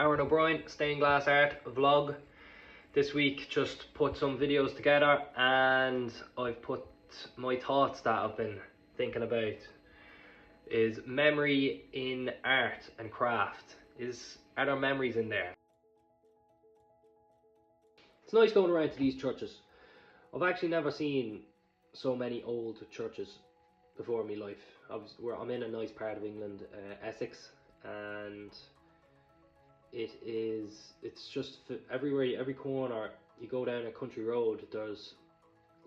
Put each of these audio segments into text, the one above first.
Aaron O'Brien, Stained Glass Art vlog. This week just put some videos together and I've put my thoughts that I've been thinking about is memory in art and craft. Are there memories in there? It's nice going around to these churches. I've actually never seen so many old churches before in my life. I'm in a nice part of England, Essex, and it's just everywhere, every corner you go down a country road, there's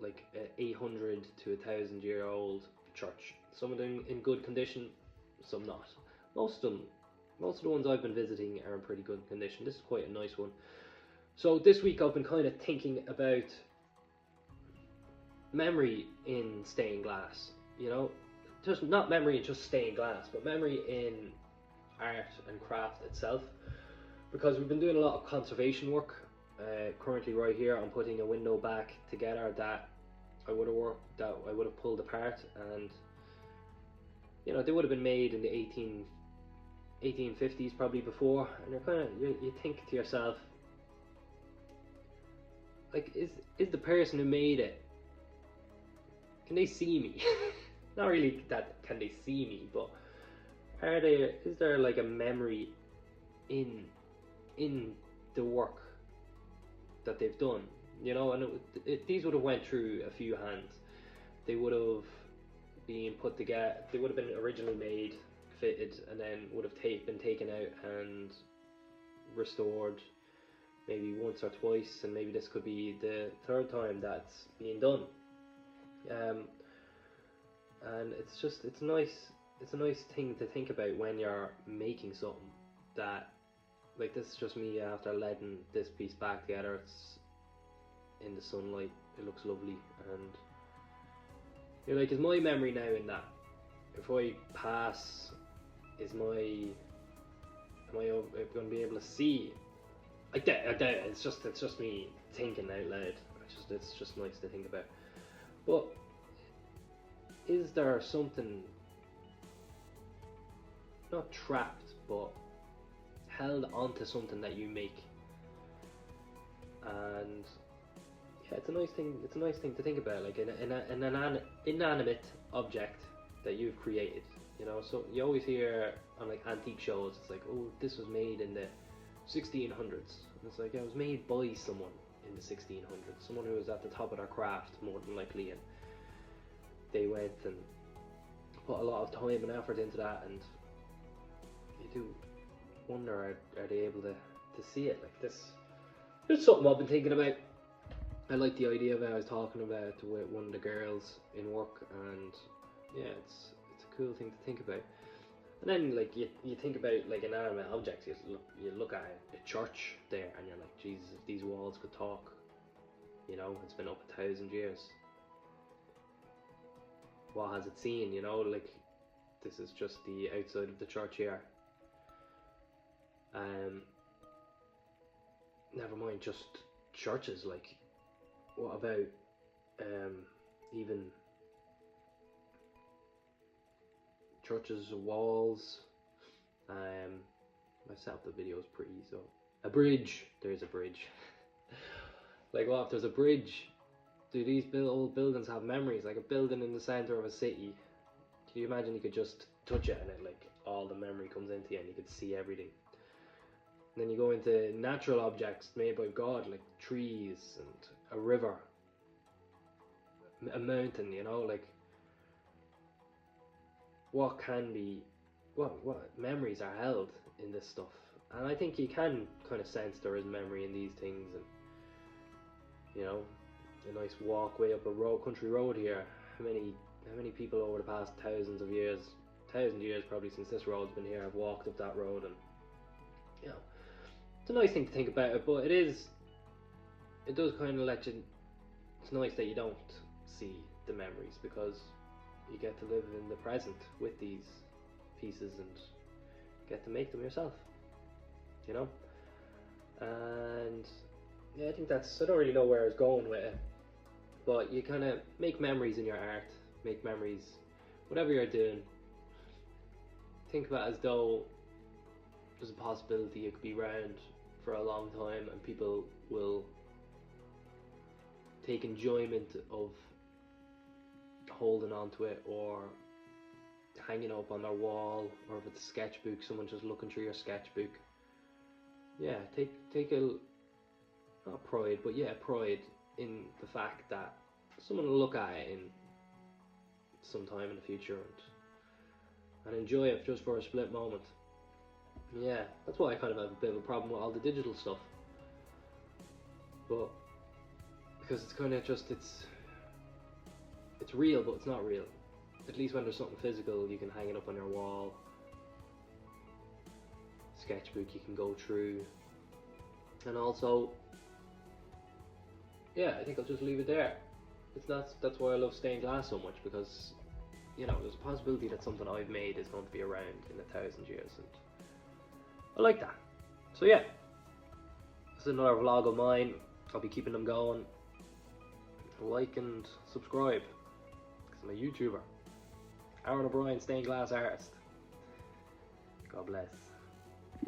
like a 800 to 1,000-year-old church. Some of them in good condition, some not. Most of the ones I've been visiting are in pretty good condition. This is quite a nice one. So this week I've been kind of thinking about memory in stained glass, just not memory in just stained glass, but memory in art and craft itself, because we've been doing a lot of conservation work. Currently right here I'm putting a window back together that I would have pulled apart, and they would have been made in the 1850s, probably before, and you think to yourself, like, is the person who made it, can they see me? Not really that can they see me, but is there like a memory in the work that they've done, and these would have went through a few hands. They would have been put together, they would have been originally made, fitted, and then would have been taken out and restored maybe once or twice, and maybe this could be the third time that's being done. And it's a nice thing to think about when you're making something that, like, this is just me after letting this piece back together. It's in the sunlight, it looks lovely, and you're like, is my memory now in that? If I pass, am I going to be able to see? I doubt it. It's just me thinking out loud. It's just nice to think about. But is there something not trapped, but held onto something that you make? And yeah, it's a nice thing to think about, like an inanimate object that you've created. So you always hear on like antique shows, it's like, oh, this was made in the 1600s. And it's like, it was made by someone in the 1600s, someone who was at the top of their craft, more than likely, and they went and put a lot of time and effort into that, and you do wonder, are they able to see it like this? It's something I've been thinking about. I like the idea of it. I was talking about with one of the girls in work, and yeah, it's a cool thing to think about. And then, like, you think about, like, inanimate objects. You look at a church there, and you're like, Jesus, if these walls could talk, it's been up 1,000 years. What has it seen? Like, this is just the outside of the church here. Never mind just churches. Like, what about even churches' walls? I set up the videos pretty, so a bridge. There's a bridge. Like, what if there's a bridge? Do these old buildings have memories? Like a building in the center of a city, can you imagine you could just touch it and it, like, all the memory comes into you and you could see everything? And then you go into natural objects made by God, like trees and a river, a mountain, like, what memories are held in this stuff? And I think you can kind of sense there is memory in these things. And a nice walkway up a country road here. How many people over the past 1,000 years probably, since this road's been here, have walked up that road? And it's a nice thing to think about it, but it does kind of let you, it's nice that you don't see the memories, because you get to live in the present with these pieces and get to make them yourself, and yeah, I think I don't really know where I was going with it, but you kind of make memories in your art, make memories, whatever you're doing. Think about it as though there's a possibility it could be around for a long time, and people will take enjoyment of holding on to it, or hanging up on their wall, or if it's a sketchbook, someone just looking through your sketchbook. Yeah, take a, not pride, but yeah, pride in the fact that someone will look at it in some time in the future and enjoy it just for a split moment. Yeah, that's why I kind of have a bit of a problem with all the digital stuff. But because it's kind of just it's real, but it's not real. At least when there's something physical, you can hang it up on your wall. Sketchbook you can go through. And also, yeah, I think I'll just leave it there. That's why I love stained glass so much, because there's a possibility that something I've made is going to be around in 1,000 years, and I like that. So yeah, this is another vlog of mine. I'll be keeping them going. Like and subscribe, because I'm a YouTuber. Aaron O'Brien, stained glass artist. God bless.